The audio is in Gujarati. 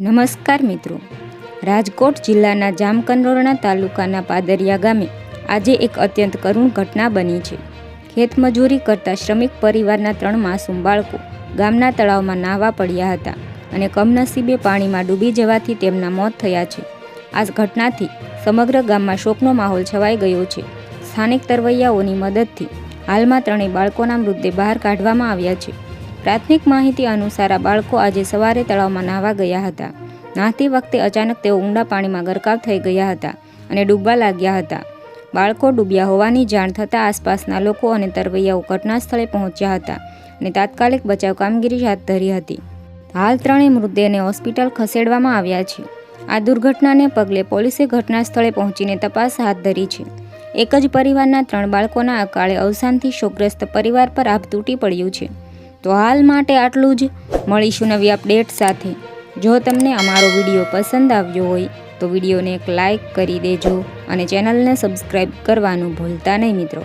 નમસ્કાર મિત્રો, રાજકોટ જિલ્લાના જામકંડોરણા તાલુકાના પાદરિયા ગામે આજે એક અત્યંત કરુણ ઘટના બની છે. ખેતમજૂરી કરતા શ્રમિક પરિવારના 3 માસૂમ બાળકો ગામના તળાવમાં નાહવા પડ્યા હતા અને કમનસીબે પાણીમાં ડૂબી જવાથી તેમના મોત થયા છે. આ ઘટનાથી સમગ્ર ગામમાં શોકનો માહોલ છવાઈ ગયો છે. સ્થાનિક તરવૈયાઓની મદદથી હાલમાં 3 બાળકોના મૃતદેહ બહાર કાઢવામાં આવ્યા છે. પ્રાથમિક માહિતી અનુસાર આ બાળકો આજે સવારે તળાવમાં નાહવા ગયા હતા. નાહતી વખતે અચાનક તેઓ ઊંડા પાણીમાં ગરકાવ થઈ ગયા હતા અને ડૂબવા લાગ્યા હતા. બાળકો ડૂબ્યા હોવાની જાણ થતાં આસપાસના લોકો અને તરવૈયાઓ ઘટના સ્થળે પહોંચ્યા હતા અને તાત્કાલિક બચાવ કામગીરી હાથ ધરી હતી. હાલ 3 મૃતદેહને હોસ્પિટલ ખસેડવામાં આવ્યા છે. આ દુર્ઘટનાને પગલે પોલીસે ઘટના સ્થળે પહોંચીને તપાસ હાથ ધરી છે. એક જ પરિવારના 3 બાળકોના અકાળે અવસાનથી શોકગ્રસ્ત પરિવાર પર આભ તૂટી પડ્યું છે. તો હાલ માટે આટલું જ. મળીશું નવી અપડેટ સાથે. જો તમને અમારો વિડીયો પસંદ આવ્યો હોય તો વિડીયોને એક લાઇક કરી દેજો અને ચેનલને સબસ્ક્રાઈબ કરવાનું ભૂલતા નહીં મિત્રો.